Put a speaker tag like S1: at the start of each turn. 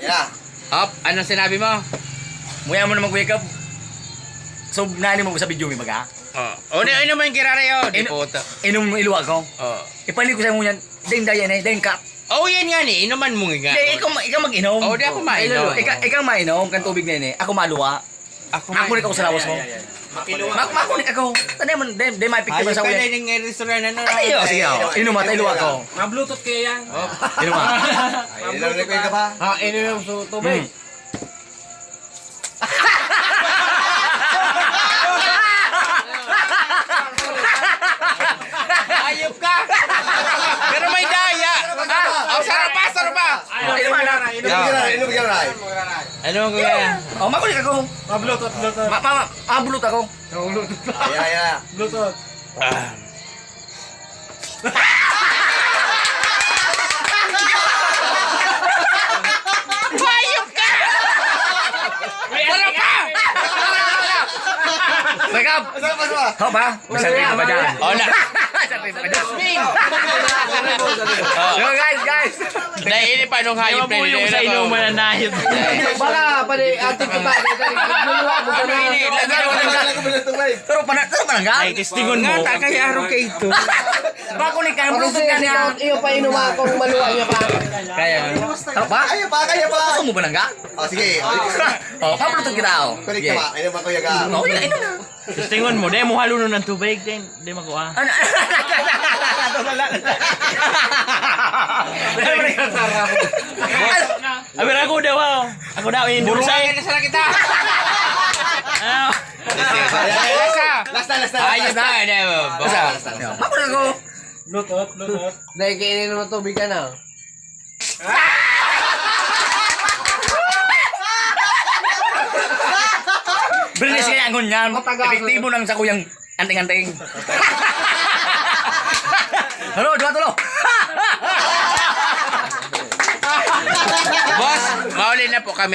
S1: Yeah.
S2: Hop, anong sinabi mo?
S3: Muya mo na mag-wake up. So, nani mo sa video may baga?
S2: Oh, inom mo yung kirara yun. Di
S3: Ino-
S2: puta.
S3: Inom mo iluwa ko.
S2: Oh.
S3: Ipalik ko sa mo yan. Dahil dayan eh. Dahil ka.
S2: Oh, yan nga ni. Inuman mo nga.
S3: Dahil ikaw mag-inom.
S2: Oh, di ako mainom.
S3: Ikaw mainom. Kan tubig na yun eh. Ako maluwa. Makunik ako sa lawas mo. Makunik ako. Tanay mo. Dahil may picture
S2: Ayos
S3: sa
S2: ka na
S3: ulit.
S2: yung restaurant na.
S3: Ay, sige ako. Inom at iluwa ko.
S4: Ma-bluetooth kaya yan.
S3: Inom at.
S1: Ay, ilang na ka pa?
S4: Ha, ininom sa tubig.
S2: Ayop ka! Pero may daya! Oh, sarap pa, sarap pa!
S3: Inom at.
S1: Inom ka na.
S2: Ano mo kuya?
S3: Oh, makunik ako.
S4: Ma-bluetooth, bluetooth.
S3: Mabulot ako.
S1: Yeah.
S4: Bluetooth.
S2: Ayop ka! Sarap pa!
S3: Wake up! Ho ba? Masabi ka ba dyan?
S2: Oh, na!
S3: Masabi ka ba dyan? So guys!
S2: Dahil pa nung hayop na nila. Sa inuman na nahip.
S4: Baka, pwede ating kita. Luluwa mo ka na.
S3: Pero panangga?
S2: Ay, testingon mo. Nga, kaya araw ka ito.
S3: Makunik ka,
S4: Kasi
S3: bluetooth ka niya.
S4: iyo pa inuwa kung maluwa niya pa.
S2: Kaya.
S3: Ano ba?
S1: Kaya pa.
S3: Gusto mo ba nangga?
S1: Oh, sige.
S3: Oh, pa-bluetooth kita ako.
S1: Kunik ka ba? Inom ba kuya ka?
S3: Oh, inom na.
S5: Testingon mo, di mo halunon ng tubig, di makuha.
S3: Ano?
S5: Aber ako daw, ako daw
S2: Buruan
S5: indulsay.
S2: ka na sa kita.
S5: Ano?
S1: Last na.
S2: Ayos na.
S3: Basta. Makunik ako.
S4: Bluetooth. Dahil kayo ininom ng tubig ka na.
S3: Bernis kaya ang ganyan.
S4: Matagal.
S3: Epektibo lang sa kuyang anting-anting. Halo, dua tulo.
S2: Boss, mauli na po kami.